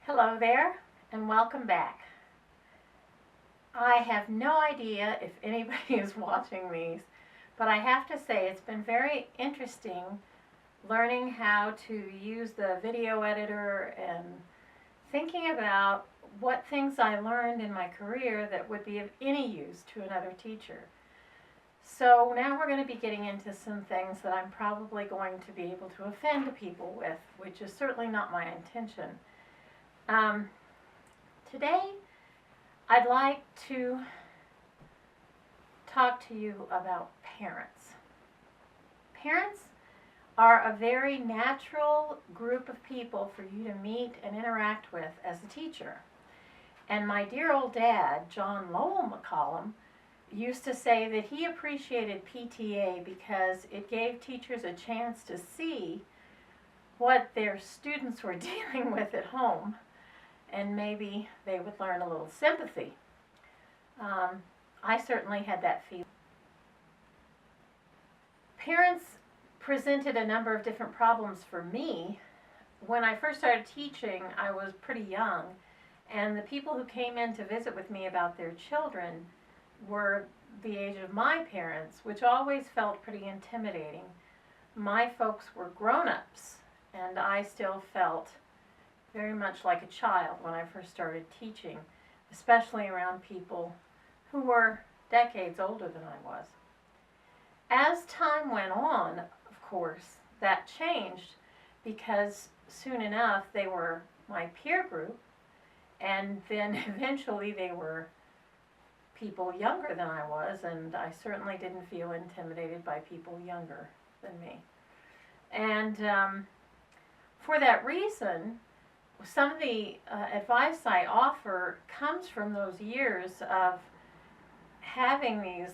Hello there, and welcome back. I have no idea if anybody is watching these, but I have to say it's been very interesting learning how to use the video editor and thinking about what things I learned in my career that would be of any use to another teacher. So now we're going to be getting into some things that I'm probably going to be able to offend people with, which is certainly not my intention. Today, I'd like to talk to you about parents. Parents are a very natural group of people for you to meet and interact with as a teacher. And my dear old dad, John Lowell McCollum, used to say that he appreciated PTA because it gave teachers a chance to see what their students were dealing with at home, and maybe they would learn a little sympathy. I certainly had that feeling. Parents presented a number of different problems for me. When I first started teaching, I was pretty young, and the people who came in to visit with me about their children were the age of my parents, which always felt pretty intimidating. My folks were grown-ups, and I still felt very much like a child when I first started teaching, especially around people who were decades older than I was. As time went on, of course, that changed because soon enough they were my peer group, and then eventually they were people younger than I was, and I certainly didn't feel intimidated by people younger than me. And for that reason, some of the advice I offer comes from those years of having these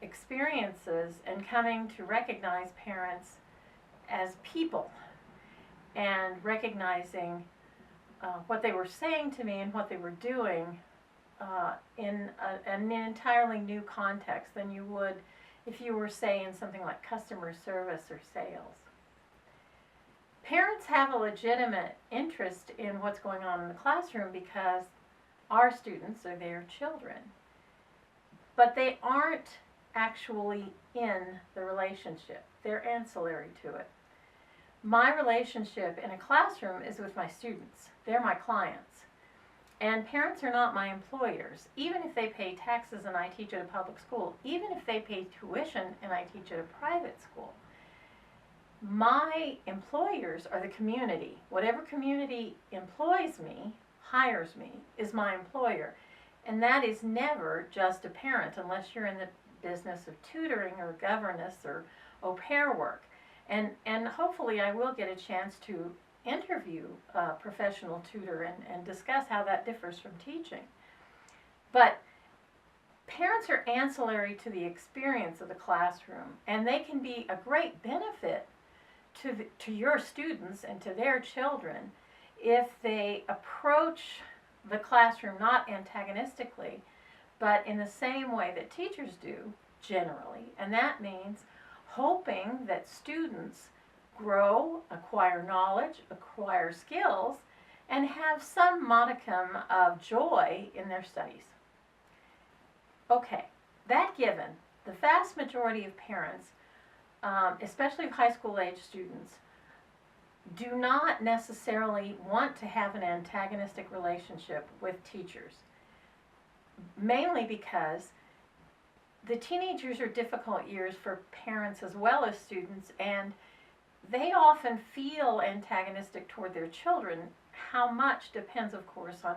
experiences and coming to recognize parents as people and recognizing what they were saying to me and what they were doing in an entirely new context than you would if you were, say, in something like customer service or sales. Parents have a legitimate interest in what's going on in the classroom because our students are their children. But they aren't actually in the relationship. They're ancillary to it. My relationship in a classroom is with my students. They're my clients. And parents are not my employers, even if they pay taxes and I teach at a public school, even if they pay tuition and I teach at a private school. My employers are the community. Whatever community employs me, hires me, is my employer. And that is never just a parent unless you're in the business of tutoring or governess or au pair work. And hopefully I will get a chance to interview a professional tutor and discuss how that differs from teaching. But parents are ancillary to the experience of the classroom, and they can be a great benefit to your students and to their children if they approach the classroom not antagonistically, but in the same way that teachers do generally. And that means hoping that students grow, acquire knowledge, acquire skills, and have some modicum of joy in their studies. Okay, that given, the vast majority of parents, especially of high school age students, do not necessarily want to have an antagonistic relationship with teachers, mainly because the teenagers are difficult years for parents as well as students, and they often feel antagonistic toward their children. How much depends, of course, on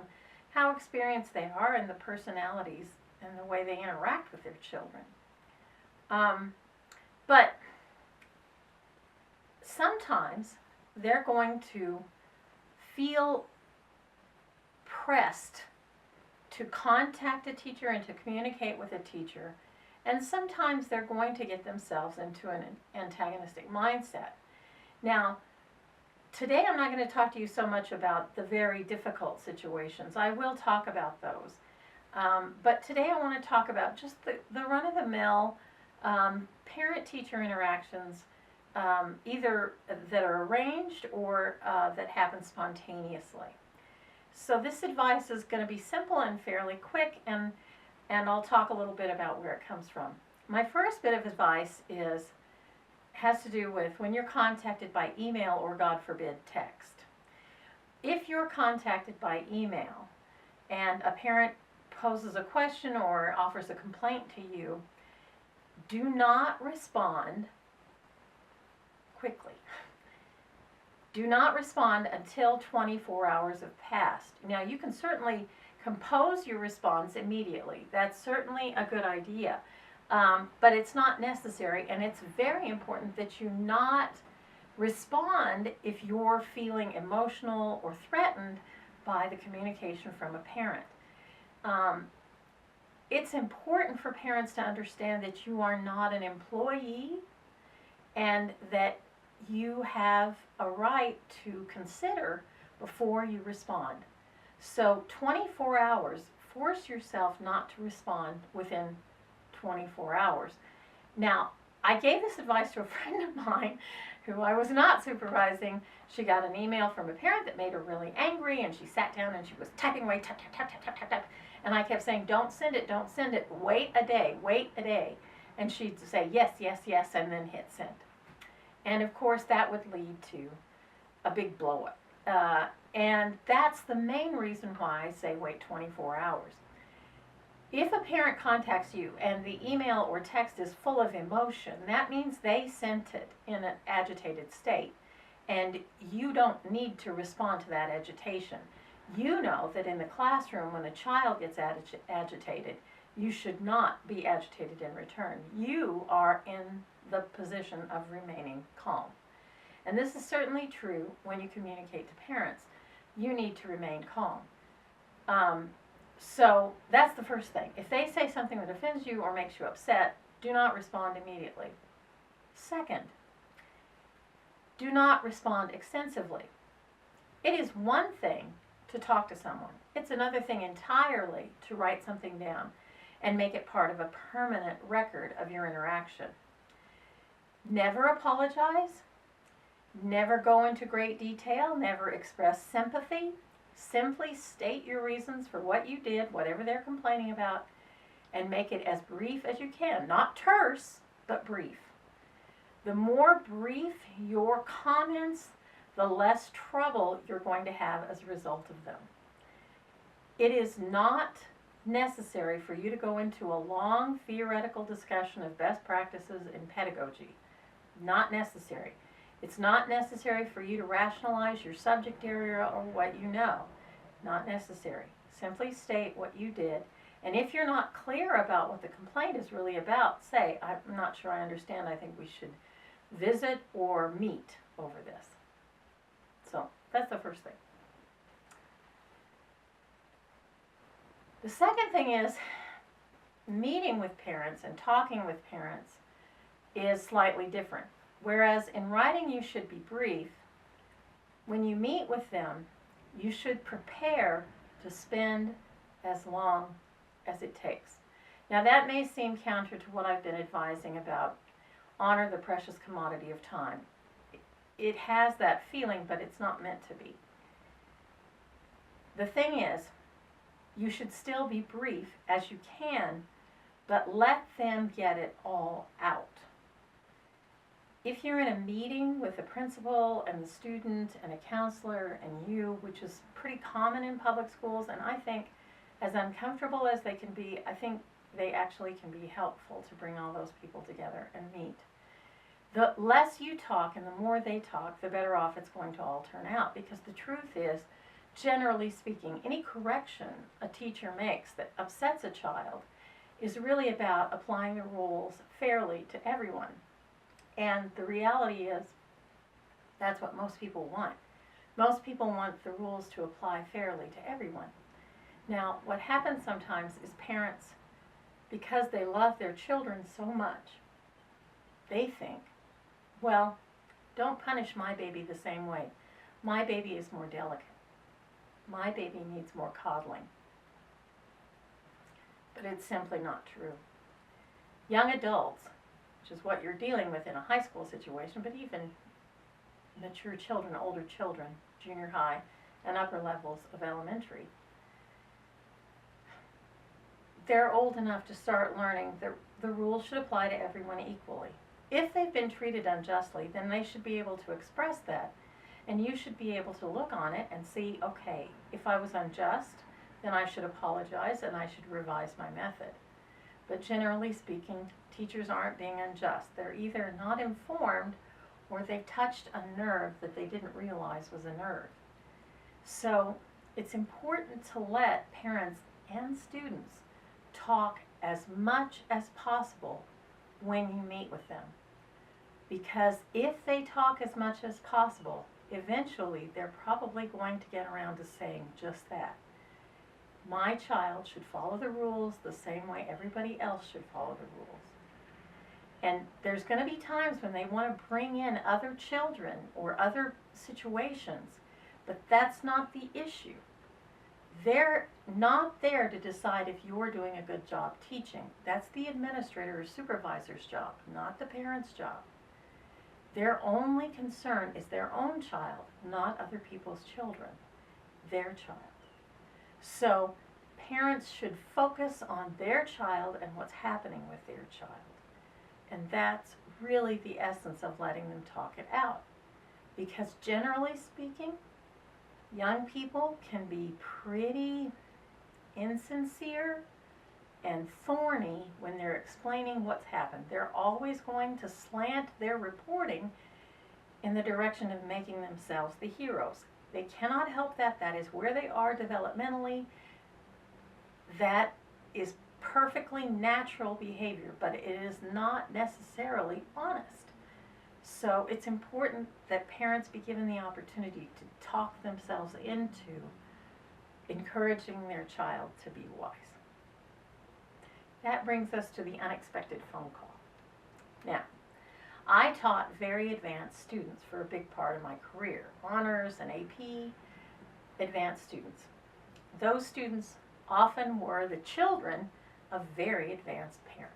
how experienced they are and the personalities and the way they interact with their children. But sometimes they're going to feel pressed to contact a teacher and to communicate with a teacher, and sometimes they're going to get themselves into an antagonistic mindset. Now, today I'm not going to talk to you so much about the very difficult situations. I will talk about those. But today I want to talk about just the run-of-the-mill parent-teacher interactions, either that are arranged or that happen spontaneously. So this advice is going to be simple and fairly quick, and I'll talk a little bit about where it comes from. My first bit of advice has to do with when you're contacted by email or, God forbid, text. If you're contacted by email and a parent poses a question or offers a complaint to you, do not respond quickly. Do not respond until 24 hours have passed. Now, you can certainly compose your response immediately. That's certainly a good idea. But it's not necessary, and it's very important that you not respond if you're feeling emotional or threatened by the communication from a parent. It's important for parents to understand that you are not an employee and that you have a right to consider before you respond. So 24 hours, force yourself not to respond within 24 hours. Now, I gave this advice to a friend of mine who I was not supervising. She got an email from a parent that made her really angry, and she sat down and she was typing away, tap, tap, tap, tap, tap, tap, tap. And I kept saying, don't send it, wait a day. And she'd say, yes, yes, yes, and then hit send. And of course, that would lead to a big blow up. And that's the main reason why I say wait 24 hours. If a parent contacts you and the email or text is full of emotion, that means they sent it in an agitated state, and you don't need to respond to that agitation. You know that in the classroom, when a child gets agitated, you should not be agitated in return. You are in the position of remaining calm. And this is certainly true when you communicate to parents. You need to remain calm. So that's the first thing. If they say something that offends you or makes you upset, do not respond immediately. Second, do not respond extensively. It is one thing to talk to someone. It's another thing entirely to write something down and make it part of a permanent record of your interaction. Never apologize. Never go into great detail. Never express sympathy. Simply state your reasons for what you did, whatever they're complaining about, and make it as brief as you can. Not terse, but brief. The more brief your comments, the less trouble you're going to have as a result of them. It is not necessary for you to go into a long theoretical discussion of best practices in pedagogy. Not necessary. It's not necessary for you to rationalize your subject area or what you know. Not necessary. Simply state what you did. And if you're not clear about what the complaint is really about, say, I'm not sure I understand. I think we should visit or meet over this. So that's the first thing. The second thing is meeting with parents and talking with parents is slightly different. Whereas in writing you should be brief, when you meet with them, you should prepare to spend as long as it takes. Now that may seem counter to what I've been advising about honor the precious commodity of time. It has that feeling, but it's not meant to be. The thing is, you should still be brief as you can, but let them get it all out. If you're in a meeting with the principal and the student and a counselor and you, which is pretty common in public schools, and I think as uncomfortable as they can be, I think they actually can be helpful to bring all those people together and meet. The less you talk and the more they talk, the better off it's going to all turn out, because the truth is, generally speaking, any correction a teacher makes that upsets a child is really about applying the rules fairly to everyone. And the reality is, that's what most people want. Most people want the rules to apply fairly to everyone. Now, what happens sometimes is parents, because they love their children so much, they think, well, don't punish my baby the same way. My baby is more delicate. My baby needs more coddling. But it's simply not true. Young adults, which is what you're dealing with in a high school situation, but even mature children, older children, junior high, and upper levels of elementary, they're old enough to start learning that the rules should apply to everyone equally. If they've been treated unjustly, then they should be able to express that. And you should be able to look on it and see, okay, if I was unjust, then I should apologize and I should revise my method. But generally speaking, teachers aren't being unjust. They're either not informed or they've touched a nerve that they didn't realize was a nerve. So it's important to let parents and students talk as much as possible when you meet with them. Because if they talk as much as possible, eventually they're probably going to get around to saying just that. My child should follow the rules the same way everybody else should follow the rules. And there's going to be times when they want to bring in other children or other situations, but that's not the issue. They're not there to decide if you're doing a good job teaching. That's the administrator or supervisor's job, not the parent's job. Their only concern is their own child, not other people's children, their child. So parents should focus on their child and what's happening with their child. And that's really the essence of letting them talk it out. Because generally speaking, young people can be pretty insincere and thorny when they're explaining what's happened. They're always going to slant their reporting in the direction of making themselves the heroes. They cannot help that. That is where they are developmentally. That is perfectly natural behavior, but it is not necessarily honest. So it's important that parents be given the opportunity to talk themselves into encouraging their child to be wise. That brings us to the unexpected phone call. Now, I taught very advanced students for a big part of my career, honors and AP advanced students. Those students often were the children of very advanced parents.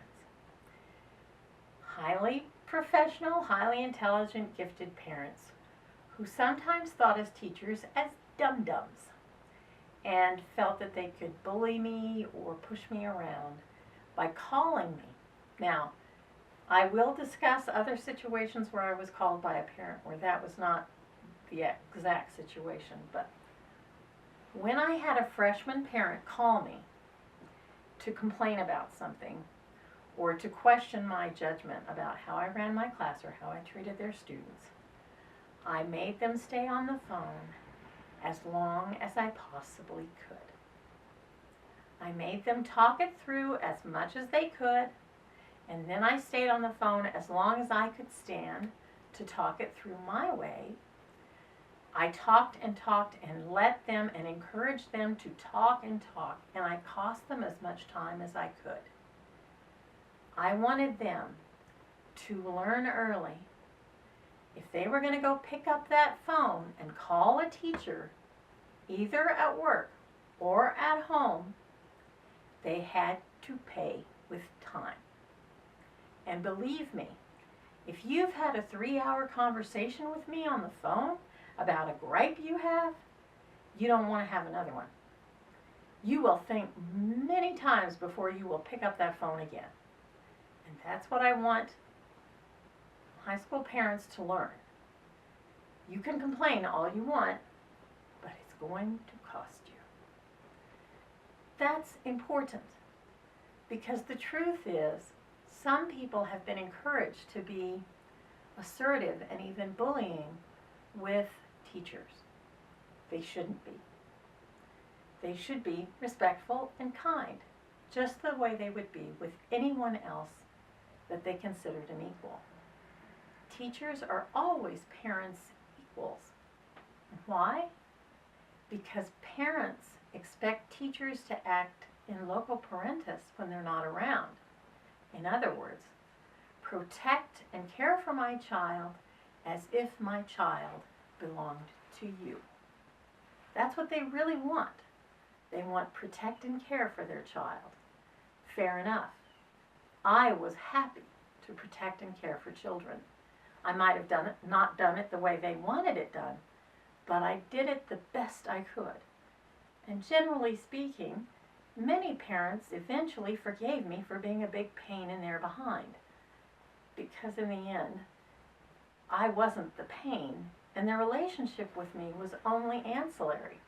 Highly professional, highly intelligent, gifted parents who sometimes thought us teachers as dum-dums and felt that they could bully me or push me around by calling me. Now, I will discuss other situations where I was called by a parent where that was not the exact situation, but when I had a freshman parent call me to complain about something or to question my judgment about how I ran my class or how I treated their students, I made them stay on the phone as long as I possibly could. I made them talk it through as much as they could, and then I stayed on the phone as long as I could stand to talk it through my way. I talked and let them and encouraged them to talk, and I cost them as much time as I could. I wanted them to learn early. If they were going to go pick up that phone and call a teacher, either at work or at home, they had to pay with time. And believe me, if you've had a 3-hour conversation with me on the phone about a gripe you have, you don't want to have another one. You will think many times before you will pick up that phone again. And that's what I want high school parents to learn. You can complain all you want, but it's going to cost you. That's important because the truth is some people have been encouraged to be assertive and even bullying with teachers. They shouldn't be. They should be respectful and kind, just the way they would be with anyone else that they considered an equal. Teachers are always parents' equals. Why? Because parents expect teachers to act in loco parentis when they're not around. In other words, protect and care for my child as if my child belonged to you. That's what they really want. They want protect and care for their child. Fair enough. I was happy to protect and care for children. I might have not done it the way they wanted it done, but I did it the best I could. And generally speaking, many parents eventually forgave me for being a big pain in their behind, because in the end, I wasn't the pain, and their relationship with me was only ancillary.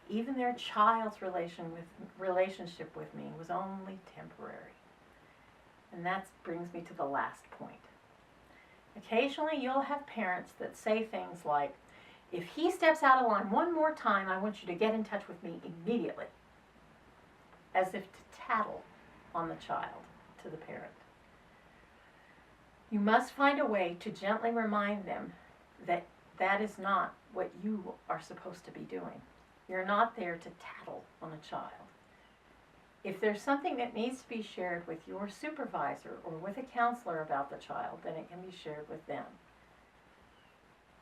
Even their child's relationship with me was only temporary. And that brings me to the last point. Occasionally you'll have parents that say things like, if he steps out of line one more time, I want you to get in touch with me immediately. As if to tattle on the child to the parent. You must find a way to gently remind them that that is not what you are supposed to be doing. You're not there to tattle on a child. If there's something that needs to be shared with your supervisor or with a counselor about the child, then it can be shared with them.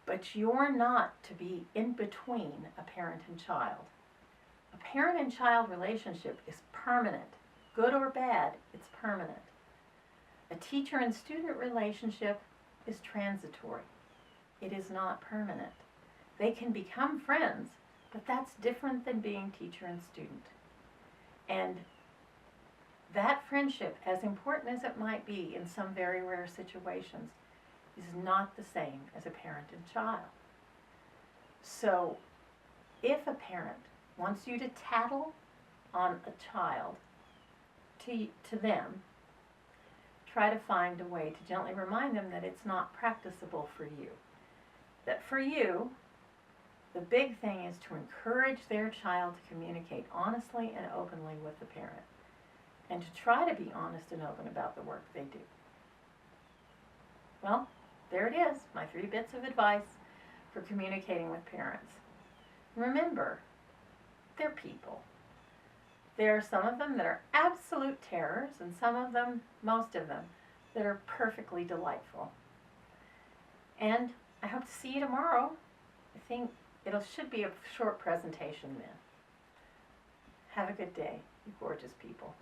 But you're not to be in between a parent and child. A parent and child relationship is permanent. Good or bad, it's permanent. A teacher and student relationship is transitory. It is not permanent. They can become friends, but that's different than being teacher and student. And that friendship, as important as it might be in some very rare situations, is not the same as a parent and child. So, if a parent wants you to tattle on a child to them, try to find a way to gently remind them that it's not practicable for you. That for you, the big thing is to encourage their child to communicate honestly and openly with the parent, and to try to be honest and open about the work they do. Well, there it is, my 3 bits of advice for communicating with parents. Remember, they're people. There are some of them that are absolute terrors, and some of them, most of them, that are perfectly delightful. And I hope to see you tomorrow. I think it should be a short presentation then. Have a good day, you gorgeous people.